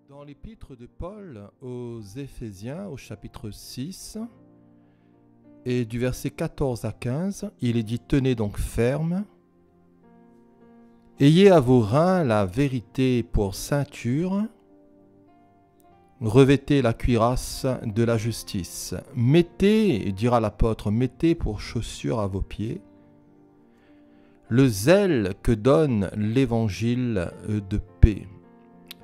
Dans l'épître de Paul aux Éphésiens, au chapitre 6, et du verset 14 à 15, il est dit « Tenez donc ferme, ayez à vos reins la vérité pour ceinture, revêtez la cuirasse de la justice, mettez, dira l'apôtre, mettez pour chaussure à vos pieds le zèle que donne l'évangile de paix. »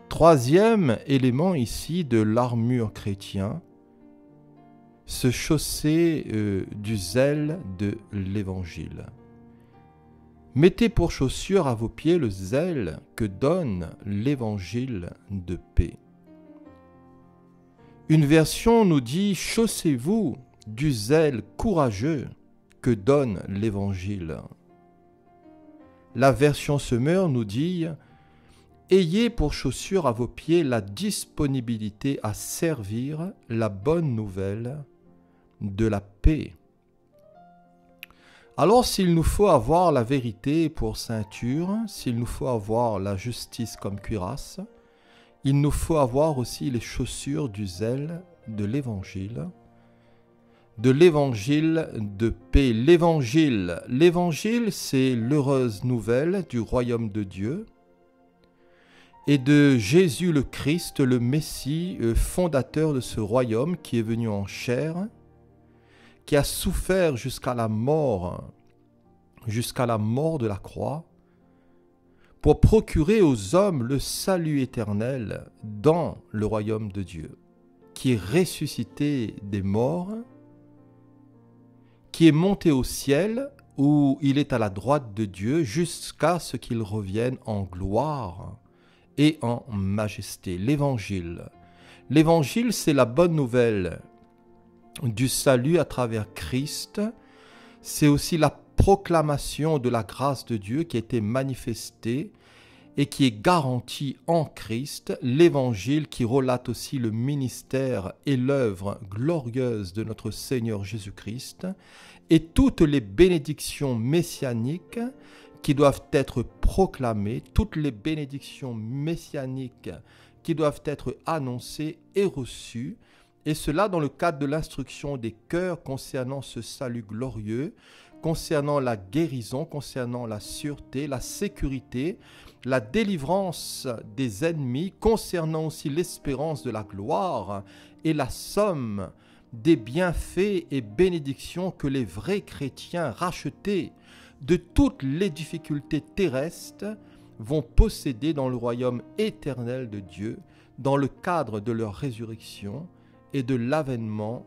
Troisième élément ici de l'armure chrétien, se chausser du zèle de l'évangile. Mettez pour chaussure à vos pieds le zèle que donne l'évangile de paix. Une version nous dit « Chaussez-vous du zèle courageux que donne l'évangile ». La version Semeur nous dit « Ayez pour chaussure à vos pieds la disponibilité à servir la bonne nouvelle de la paix. » Alors s'il nous faut avoir la vérité pour ceinture, s'il nous faut avoir la justice comme cuirasse, il nous faut avoir aussi les chaussures du zèle de l'évangile de paix. L'évangile, c'est l'heureuse nouvelle du royaume de Dieu et de Jésus le Christ, le Messie, fondateur de ce royaume qui est venu en chair, qui a souffert jusqu'à la mort de la croix, pour procurer aux hommes le salut éternel dans le royaume de Dieu, qui est ressuscité des morts, qui est monté au ciel, où il est à la droite de Dieu, jusqu'à ce qu'il revienne en gloire et en majesté. L'évangile, c'est la bonne nouvelle du salut à travers Christ. C'est aussi la proclamation de la grâce de Dieu qui a été manifestée et qui est garantie en Christ. L'évangile qui relate aussi le ministère et l'œuvre glorieuse de notre Seigneur Jésus-Christ et toutes les bénédictions messianiques qui doivent être proclamées, toutes les bénédictions messianiques qui doivent être annoncées et reçues, et cela dans le cadre de l'instruction des cœurs concernant ce salut glorieux, concernant la guérison, concernant la sûreté, la sécurité, la délivrance des ennemis, concernant aussi l'espérance de la gloire et la somme des bienfaits et bénédictions que les vrais chrétiens rachetés de toutes les difficultés terrestres vont posséder dans le royaume éternel de Dieu, dans le cadre de leur résurrection et de l'avènement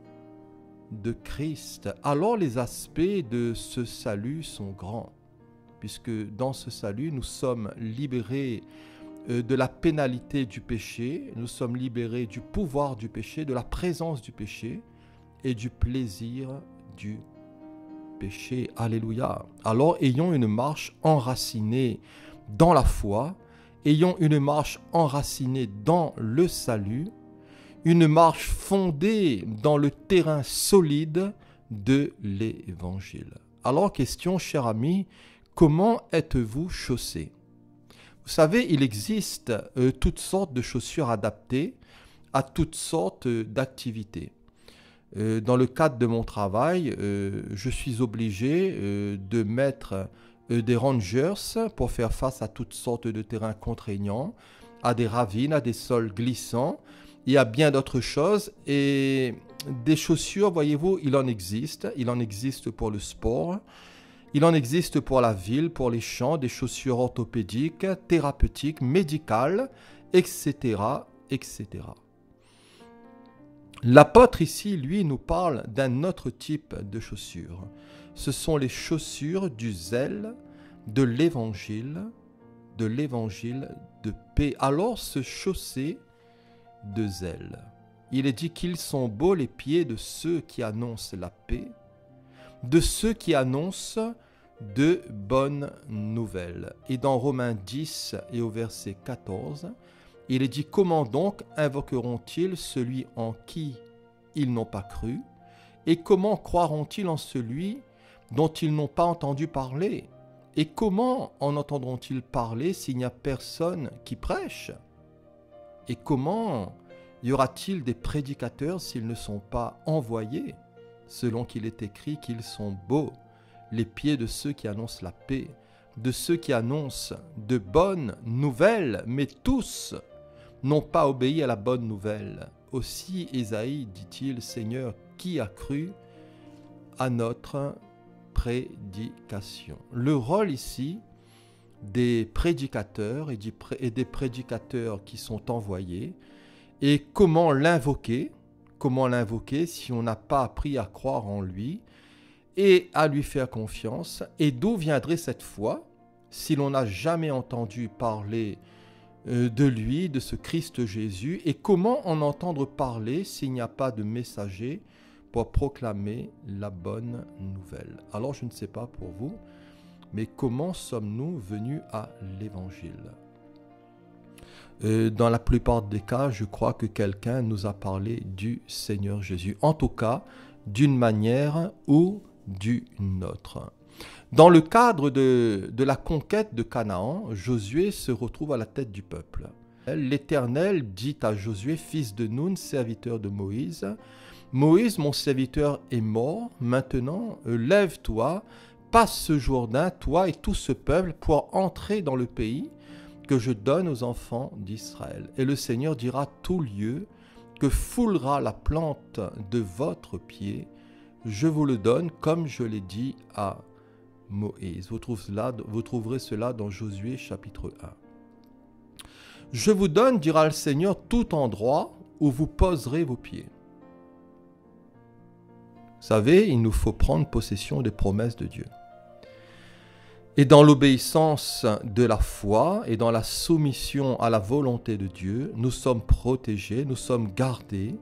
de Christ. Alors les aspects de ce salut sont grands, puisque dans ce salut, nous sommes libérés de la pénalité du péché, nous sommes libérés du pouvoir du péché, de la présence du péché et du plaisir du péché. Alléluia. Alors ayons une marche enracinée dans la foi, ayons une marche enracinée dans le salut, une marche fondée dans le terrain solide de l'Évangile. Alors, question, cher ami, comment êtes-vous chaussé? Vous savez, il existe toutes sortes de chaussures adaptées à toutes sortes d'activités. Dans le cadre de mon travail, je suis obligé de mettre des rangers pour faire face à toutes sortes de terrains contraignants, à des ravines, à des sols glissants. Il y a bien d'autres choses et des chaussures, voyez-vous, il en existe. Il en existe pour le sport, il en existe pour la ville, pour les champs, des chaussures orthopédiques, thérapeutiques, médicales, etc., etc. L'apôtre ici, lui, nous parle d'un autre type de chaussures. Ce sont les chaussures du zèle de l'évangile de paix. Alors, se chausser de zèle. Il est dit qu'ils sont beaux les pieds de ceux qui annoncent la paix, de ceux qui annoncent de bonnes nouvelles. Et dans Romains 10 et au verset 14, il est dit « Comment donc invoqueront-ils celui en qui ils n'ont pas cru? Et comment croiront-ils en celui dont ils n'ont pas entendu parler? Et comment en entendront-ils parler s'il n'y a personne qui prêche ?» Et comment y aura-t-il des prédicateurs s'ils ne sont pas envoyés, selon qu'il est écrit qu'ils sont beaux, les pieds de ceux qui annoncent la paix, de ceux qui annoncent de bonnes nouvelles, mais tous n'ont pas obéi à la bonne nouvelle. Aussi Ésaïe dit-il, Seigneur, qui a cru à notre prédication? Le rôle ici des prédicateurs et des prédicateurs qui sont envoyés, et comment l'invoquer si on n'a pas appris à croire en lui et à lui faire confiance. Et d'où viendrait cette foi si l'on n'a jamais entendu parler de lui, de ce Christ Jésus? Et comment en entendre parler s'il n'y a pas de messager pour proclamer la bonne nouvelle? Alors je ne sais pas pour vous, mais comment sommes-nous venus à l'Évangile? Dans la plupart des cas, je crois que quelqu'un nous a parlé du Seigneur Jésus. En tout cas, d'une manière ou d'une autre. Dans le cadre de la conquête de Canaan, Josué se retrouve à la tête du peuple. L'Éternel dit à Josué, fils de Nun, serviteur de Moïse, « Moïse, mon serviteur, est mort. Maintenant, lève-toi, passe ce Jourdain, toi et tout ce peuple, pour entrer dans le pays que je donne aux enfants d'Israël. Et le Seigneur dira tout lieu que foulera la plante de votre pied, je vous le donne comme je l'ai dit à Moïse. » Vous trouverez cela dans Josué chapitre 1. « Je vous donne, dira le Seigneur, tout endroit où vous poserez vos pieds. » Vous savez, il nous faut prendre possession des promesses de Dieu. Et dans l'obéissance de la foi et dans la soumission à la volonté de Dieu, nous sommes protégés, nous sommes gardés.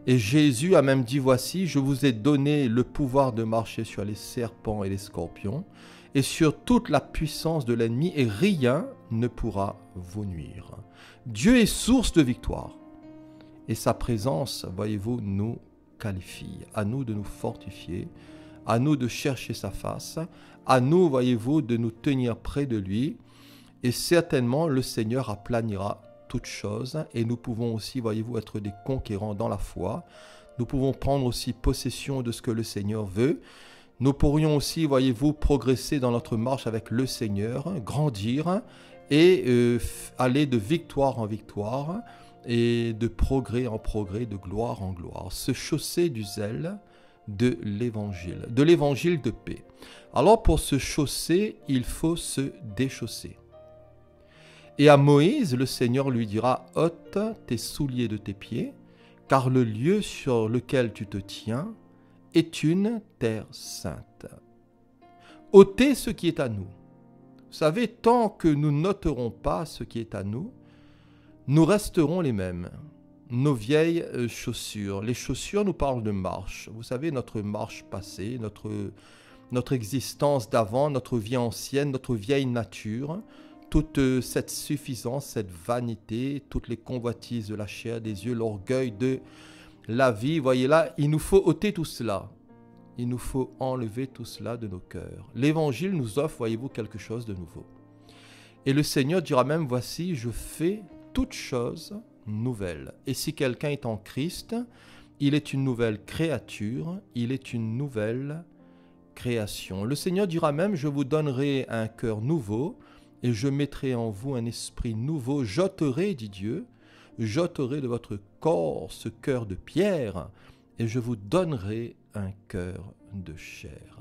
Et Jésus a même dit, voici, je vous ai donné le pouvoir de marcher sur les serpents et les scorpions et sur toute la puissance de l'ennemi, et rien ne pourra vous nuire. Dieu est source de victoire. Et sa présence, voyez-vous, nous qualifie. À nous de nous fortifier, à nous de chercher sa face, à nous, voyez-vous, de nous tenir près de lui. Et certainement, le Seigneur aplanira toutes choses. Et nous pouvons aussi, voyez-vous, être des conquérants dans la foi. Nous pouvons prendre aussi possession de ce que le Seigneur veut. Nous pourrions aussi, voyez-vous, progresser dans notre marche avec le Seigneur, grandir et aller de victoire en victoire et de progrès en progrès, de gloire en gloire. Se chausser du zèle de l'évangile de paix. Alors pour se chausser, il faut se déchausser. Et à Moïse, le Seigneur lui dira, ôte tes souliers de tes pieds, car le lieu sur lequel tu te tiens est une terre sainte. Ôtez ce qui est à nous. Vous savez, tant que nous n'ôterons pas ce qui est à nous, nous resterons les mêmes. Nos vieilles chaussures. Les chaussures nous parlent de marche. Vous savez, notre marche passée, notre existence d'avant, notre vie ancienne, notre vieille nature, toute cette suffisance, cette vanité, toutes les convoitises de la chair, des yeux, l'orgueil de la vie. Voyez là, il nous faut ôter tout cela. Il nous faut enlever tout cela de nos cœurs. L'Évangile nous offre, voyez-vous, quelque chose de nouveau. Et le Seigneur dira même, voici, je fais toutes choses nouvelles. Et si quelqu'un est en Christ, il est une nouvelle créature, il est une nouvelle création. Le Seigneur dira même, je vous donnerai un cœur nouveau et je mettrai en vous un esprit nouveau. J'ôterai, dit Dieu, j'ôterai de votre corps ce cœur de pierre et je vous donnerai un cœur de chair.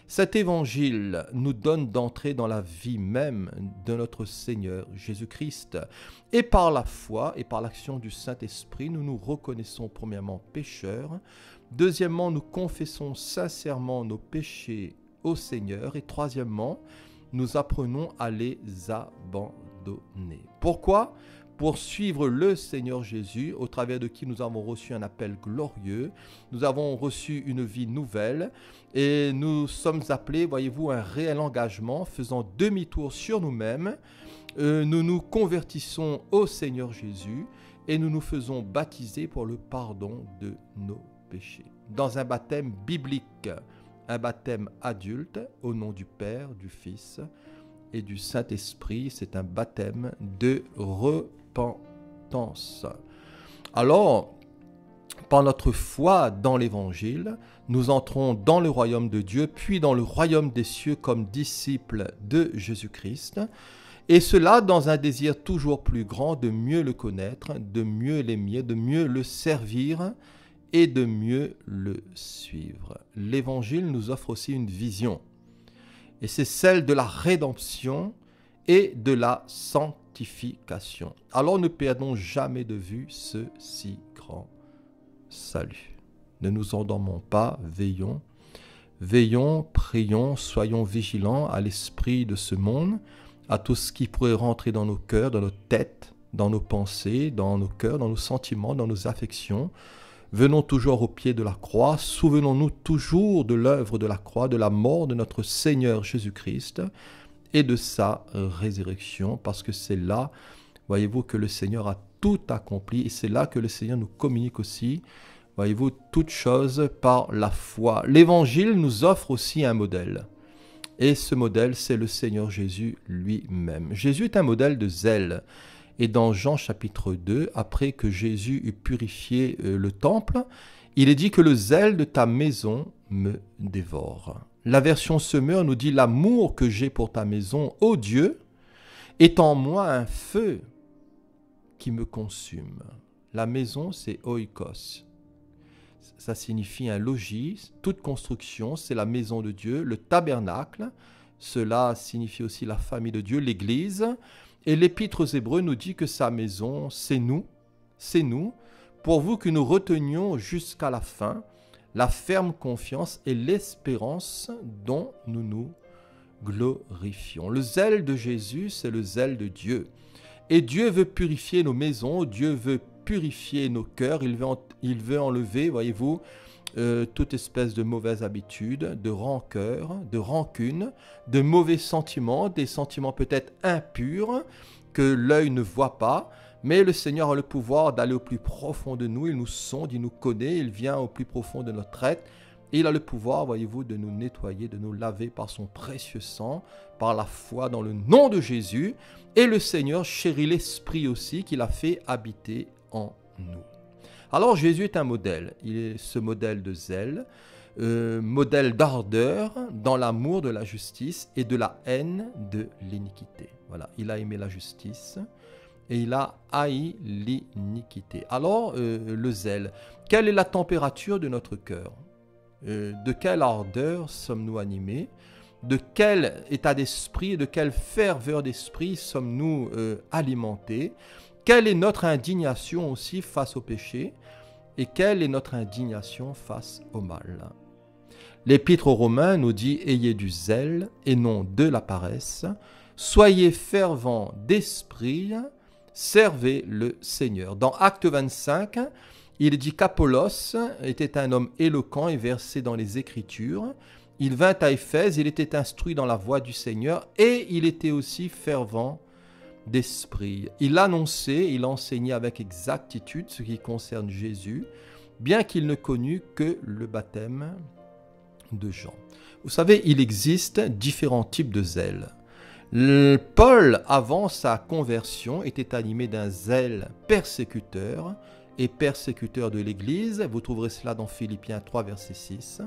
Cet évangile nous donne d'entrer dans la vie même de notre Seigneur Jésus-Christ. Et par la foi et par l'action du Saint-Esprit, nous nous reconnaissons premièrement pécheurs. Deuxièmement, nous confessons sincèrement nos péchés au Seigneur. Et troisièmement, nous apprenons à les abandonner. Pourquoi ? Pour suivre le Seigneur Jésus, au travers de qui nous avons reçu un appel glorieux, nous avons reçu une vie nouvelle et nous sommes appelés, voyez-vous, à un réel engagement, faisant demi-tour sur nous-mêmes. Nous nous convertissons au Seigneur Jésus et nous nous faisons baptiser pour le pardon de nos péchés. Dans un baptême biblique, un baptême adulte, au nom du Père, du Fils et du Saint-Esprit, c'est un baptême de repentance. importance. Alors, par notre foi dans l'Évangile, nous entrons dans le royaume de Dieu, puis dans le royaume des cieux comme disciples de Jésus-Christ, et cela dans un désir toujours plus grand de mieux le connaître, de mieux l'aimer, de mieux le servir et de mieux le suivre. L'Évangile nous offre aussi une vision, et c'est celle de la rédemption et de la sanctification. Alors ne perdons jamais de vue ce si grand salut. Ne nous endormons pas, veillons. Veillons, prions, soyons vigilants à l'esprit de ce monde, à tout ce qui pourrait rentrer dans nos cœurs, dans nos têtes, dans nos pensées, dans nos cœurs, dans nos sentiments, dans nos affections. Venons toujours au pied de la croix, souvenons-nous toujours de l'œuvre de la croix, de la mort de notre Seigneur Jésus-Christ et de sa résurrection, parce que c'est là, voyez-vous, que le Seigneur a tout accompli, et c'est là que le Seigneur nous communique aussi, voyez-vous, toutes choses par la foi. L'Évangile nous offre aussi un modèle, et ce modèle, c'est le Seigneur Jésus lui-même. Jésus est un modèle de zèle, et dans Jean chapitre 2, après que Jésus eut purifié le temple, il est dit que le zèle de ta maison me dévore. La version Semeur nous dit « L'amour que j'ai pour ta maison, ô Dieu, est en moi un feu qui me consume. » La maison, c'est oikos. Ça signifie un logis, toute construction, c'est la maison de Dieu, le tabernacle. Cela signifie aussi la famille de Dieu, l'Église. Et l'Épître aux Hébreux nous dit que sa maison, c'est nous, pourvu que nous retenions jusqu'à la fin la ferme confiance et l'espérance dont nous nous glorifions. Le zèle de Jésus, c'est le zèle de Dieu. Et Dieu veut purifier nos maisons, Dieu veut purifier nos cœurs, il veut enlever, voyez-vous, toute espèce de mauvaise habitude, de rancœur, de rancune, de mauvais sentiments, des sentiments peut-être impurs que l'œil ne voit pas, mais le Seigneur a le pouvoir d'aller au plus profond de nous, il nous sonde, il nous connaît, il vient au plus profond de notre être, et il a le pouvoir, voyez-vous, de nous nettoyer, de nous laver par son précieux sang, par la foi dans le nom de Jésus, et le Seigneur chérit l'Esprit aussi qu'il a fait habiter en nous. Alors Jésus est un modèle, il est ce modèle de zèle, modèle d'ardeur dans l'amour de la justice et de la haine de l'iniquité. Voilà, il a aimé la justice et il a haï l'iniquité. Alors le zèle, quelle est la température de notre cœur? De quelle ardeur sommes-nous animés? De quel état d'esprit, de quelle ferveur d'esprit sommes-nous alimentés? Quelle est notre indignation aussi face au péché? Et quelle est notre indignation face au mal? L'Épître aux Romains nous dit « Ayez du zèle et non de la paresse. Soyez fervents d'esprit, servez le Seigneur. » Dans Acte 25, il dit qu'Apollos était un homme éloquent et versé dans les Écritures. Il vint à Éphèse, il était instruit dans la voie du Seigneur et il était aussi fervent d'esprit. Il annonçait, il enseignait avec exactitude ce qui concerne Jésus, bien qu'il ne connût que le baptême de Jean. Vous savez, il existe différents types de zèle. Paul, avant sa conversion, était animé d'un zèle persécuteur et persécuteur de l'Église. Vous trouverez cela dans Philippiens 3, verset 6.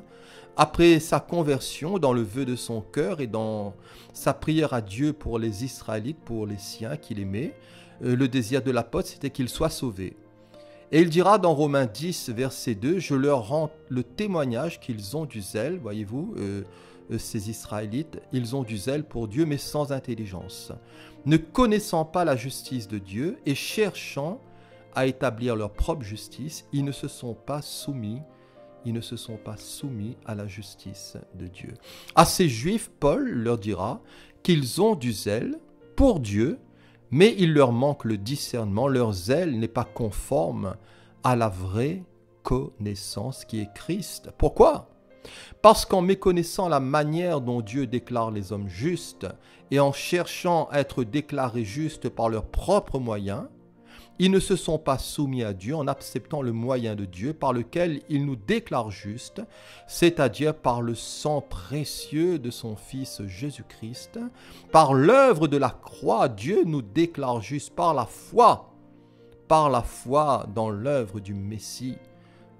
Après sa conversion, dans le vœu de son cœur et dans sa prière à Dieu pour les Israélites, pour les siens qu'il aimait, le désir de l'apôtre, c'était qu'ils soient sauvés. Et il dira dans Romains 10, verset 2, « Je leur rends le témoignage qu'ils ont du zèle. » Voyez-vous, ces Israélites, ils ont du zèle pour Dieu, mais sans intelligence. Ne connaissant pas la justice de Dieu et cherchant à établir leur propre justice, ils ne se sont pas soumis à la justice de Dieu. À ces Juifs, Paul leur dira qu'ils ont du zèle pour Dieu, mais il leur manque le discernement. Leur zèle n'est pas conforme à la vraie connaissance qui est Christ. Pourquoi? Parce qu'en méconnaissant la manière dont Dieu déclare les hommes justes et en cherchant à être déclarés justes par leurs propres moyens, ils ne se sont pas soumis à Dieu en acceptant le moyen de Dieu par lequel il nous déclare justes, c'est-à-dire par le sang précieux de son Fils Jésus-Christ. Par l'œuvre de la croix, Dieu nous déclare justes par la foi, par la foi dans l'œuvre du Messie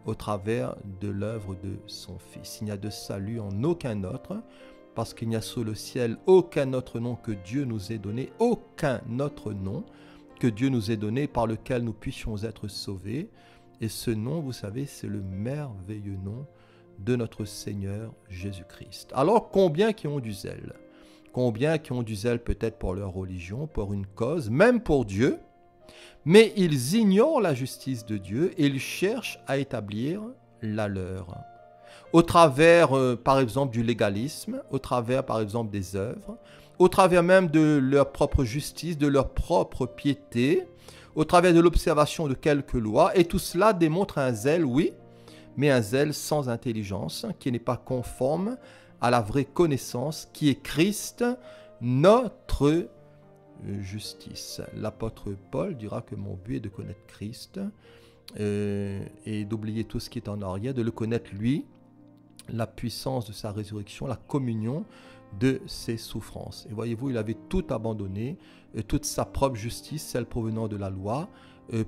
au travers de l'œuvre de son Fils. Il n'y a de salut en aucun autre, parce qu'il n'y a sous le ciel aucun autre nom que Dieu nous ait donné, aucun autre nom que Dieu nous ait donné par lequel nous puissions être sauvés. Et ce nom, vous savez, c'est le merveilleux nom de notre Seigneur Jésus-Christ. Alors, combien qui ont du zèle? Combien qui ont du zèle peut-être pour leur religion, pour une cause, même pour Dieu, mais ils ignorent la justice de Dieu et ils cherchent à établir la leur. Au travers, par exemple, du légalisme, au travers, par exemple, des œuvres, au travers même de leur propre justice, de leur propre piété, au travers de l'observation de quelques lois, et tout cela démontre un zèle, oui, mais un zèle sans intelligence, qui n'est pas conforme à la vraie connaissance, qui est Christ, notre justice. L'apôtre Paul dira que mon but est de connaître Christ et d'oublier tout ce qui est en arrière, de le connaître lui, la puissance de sa résurrection, la communion de ses souffrances. Et voyez-vous, il avait tout abandonné, toute sa propre justice, celle provenant de la loi,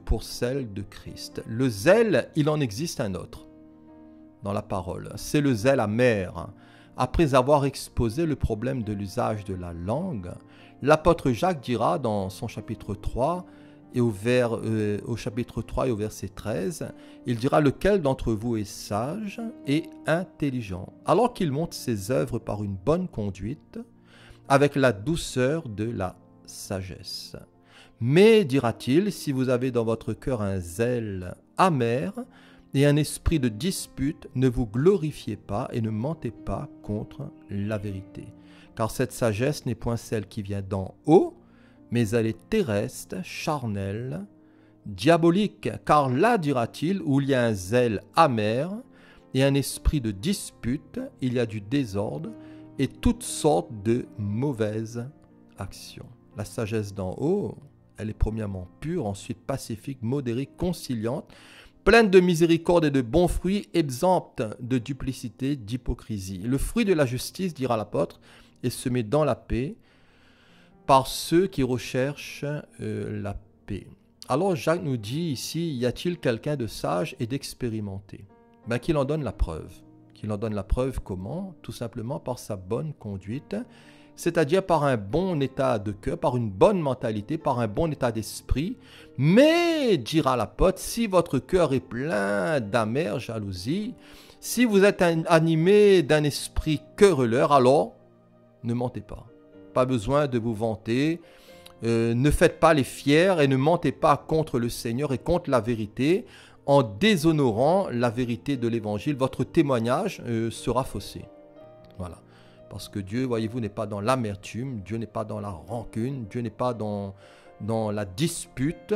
pour celle de Christ. Le zèle, il en existe un autre dans la parole. C'est le zèle amer. Après avoir exposé le problème de l'usage de la langue, l'apôtre Jacques dira dans son chapitre 3, et au chapitre 3 et au verset 13, il dira « Lequel d'entre vous est sage et intelligent, alors qu'il montre ses œuvres par une bonne conduite, avec la douceur de la sagesse. Mais, dira-t-il, si vous avez dans votre cœur un zèle amer et un esprit de dispute, ne vous glorifiez pas et ne mentez pas contre la vérité. Car cette sagesse n'est point celle qui vient d'en haut, mais elle est terrestre, charnelle, diabolique. Car là, dira-t-il, où il y a un zèle amer et un esprit de dispute, il y a du désordre et toutes sortes de mauvaises actions. La sagesse d'en haut, elle est premièrement pure, ensuite pacifique, modérée, conciliante, pleine de miséricorde et de bons fruits, exempte de duplicité, d'hypocrisie. Le fruit de la justice, dira l'apôtre, est semé dans la paix par ceux qui recherchent la paix. Alors Jacques nous dit ici, y a-t-il quelqu'un de sage et d'expérimenté? Qu'il en donne la preuve. Qu'il en donne la preuve comment? Tout simplement par sa bonne conduite, c'est-à-dire par un bon état de cœur, par une bonne mentalité, par un bon état d'esprit. Mais, dira l'apôtre, si votre cœur est plein d'amère jalousie, si vous êtes animé d'un esprit querelleur, alors ne mentez pas. Pas besoin de vous vanter, ne faites pas les fiers et ne mentez pas contre le Seigneur et contre la vérité. En déshonorant la vérité de l'Évangile, votre témoignage sera faussé. Voilà. Parce que Dieu, voyez-vous, n'est pas dans l'amertume, Dieu n'est pas dans la rancune, Dieu n'est pas dans la dispute,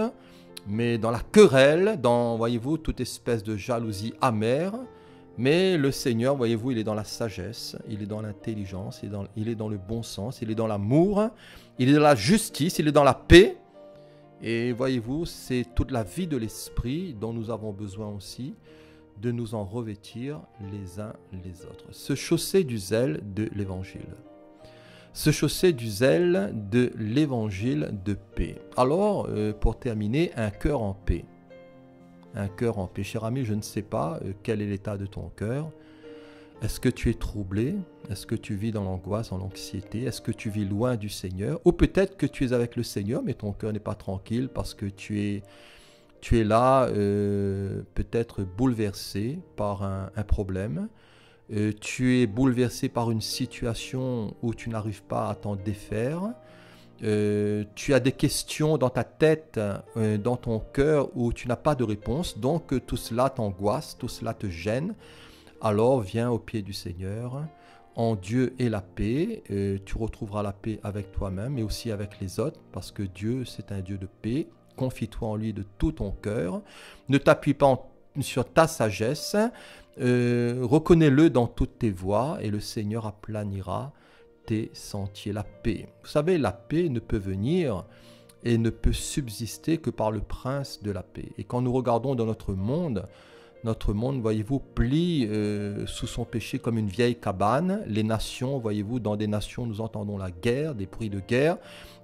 mais dans la querelle, dans, voyez-vous, toute espèce de jalousie amère. Mais le Seigneur, voyez-vous, il est dans la sagesse, il est dans l'intelligence, il est dans le bon sens, il est dans l'amour, il est dans la justice, il est dans la paix. Et voyez-vous, c'est toute la vie de l'esprit dont nous avons besoin aussi, de nous en revêtir les uns les autres. Se chausser du zèle de l'Évangile. Se chausser du zèle de l'Évangile de paix. Alors, pour terminer, un cœur en paix. Un cœur en paix. Cher ami, je ne sais pas quel est l'état de ton cœur. Est-ce que tu es troublé? Est-ce que tu vis dans l'angoisse, dans l'anxiété? Est-ce que tu vis loin du Seigneur? Ou peut-être que tu es avec le Seigneur, mais ton cœur n'est pas tranquille parce que tu es là peut-être bouleversé par un problème. Tu es bouleversé par une situation où tu n'arrives pas à t'en défaire. Tu as des questions dans ta tête, dans ton cœur où tu n'as pas de réponse. Donc tout cela t'angoisse, tout cela te gêne. Alors viens au pied du Seigneur. En Dieu est la paix. Tu retrouveras la paix avec toi-même et aussi avec les autres parce que Dieu, c'est un Dieu de paix. Confie-toi en lui de tout ton cœur. Ne t'appuie pas sur ta sagesse. Reconnais-le dans toutes tes voies et le Seigneur aplanira tes sentiers. La paix. Vous savez, la paix ne peut venir et ne peut subsister que par le prince de la paix. Et quand nous regardons dans notre monde, Notre monde, voyez-vous, plie sous son péché comme une vieille cabane. Les nations, voyez-vous, dans des nations, nous entendons la guerre, des bruits de guerre.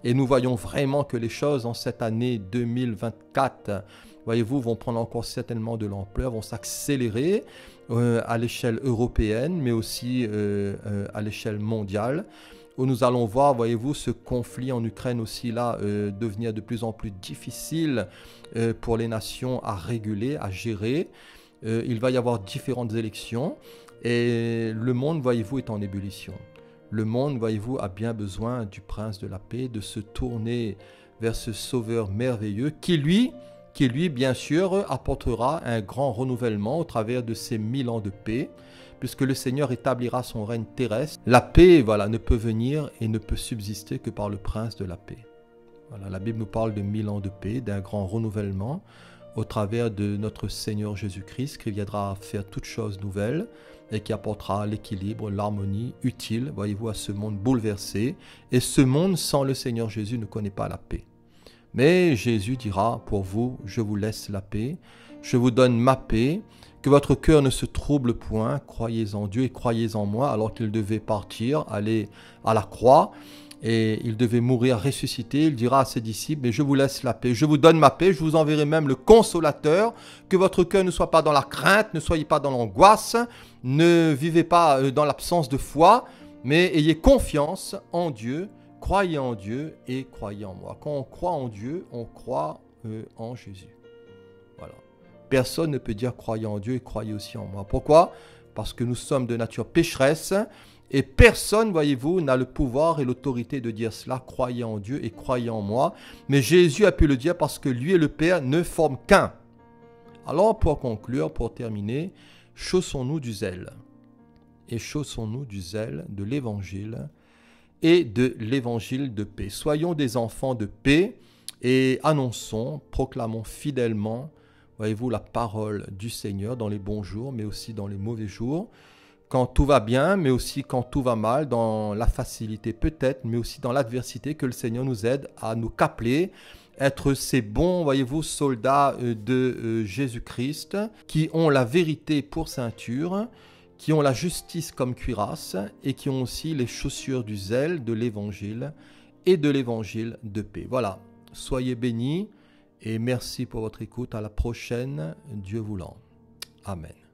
Et nous voyons vraiment que les choses en cette année 2024, voyez-vous, vont prendre encore certainement de l'ampleur, vont s'accélérer à l'échelle européenne, mais aussi à l'échelle mondiale, où nous allons voir, voyez-vous, ce conflit en Ukraine aussi là devenir de plus en plus difficile pour les nations à réguler, à gérer. Il va y avoir différentes élections et le monde, voyez-vous, est en ébullition. Le monde, voyez-vous, a bien besoin du prince de la paix, de se tourner vers ce sauveur merveilleux qui lui, bien sûr, apportera un grand renouvellement au travers de ces 1000 ans de paix, puisque le Seigneur établira son règne terrestre. La paix, voilà, ne peut venir et ne peut subsister que par le prince de la paix. Voilà, la Bible nous parle de 1000 ans de paix, d'un grand renouvellement au travers de notre Seigneur Jésus-Christ qui viendra faire toutes choses nouvelles et qui apportera l'équilibre, l'harmonie utile, voyez-vous, à ce monde bouleversé. Et ce monde sans le Seigneur Jésus ne connaît pas la paix. Mais Jésus dira, pour vous, je vous laisse la paix, je vous donne ma paix, que votre cœur ne se trouble point, croyez en Dieu et croyez en moi, alors qu'il devait partir, aller à la croix, et il devait mourir, ressusciter. Il dira à ses disciples, mais je vous laisse la paix, je vous donne ma paix, je vous enverrai même le consolateur, que votre cœur ne soit pas dans la crainte, ne soyez pas dans l'angoisse, ne vivez pas dans l'absence de foi, mais ayez confiance en Dieu, croyez en Dieu et croyez en moi. Quand on croit en Dieu, on croit en Jésus. Voilà. Personne ne peut dire croyez en Dieu et croyez aussi en moi. Pourquoi? Parce que nous sommes de nature pécheresse et personne, voyez-vous, n'a le pouvoir et l'autorité de dire cela. Croyez en Dieu et croyez en moi. Mais Jésus a pu le dire parce que lui et le Père ne forment qu'un. Alors pour conclure, pour terminer, chaussons-nous du zèle. Et chaussons-nous du zèle de l'Évangile et de l'Évangile de paix. Soyons des enfants de paix et annonçons, proclamons fidèlement, voyez-vous, la parole du Seigneur dans les bons jours, mais aussi dans les mauvais jours, quand tout va bien, mais aussi quand tout va mal, dans la facilité peut-être, mais aussi dans l'adversité, que le Seigneur nous aide à nous capler, être ces bons, voyez-vous, soldats de Jésus-Christ, qui ont la vérité pour ceinture, qui ont la justice comme cuirasse et qui ont aussi les chaussures du zèle de l'Évangile et de l'Évangile de paix. Voilà, soyez bénis et merci pour votre écoute. À la prochaine, Dieu voulant. Amen.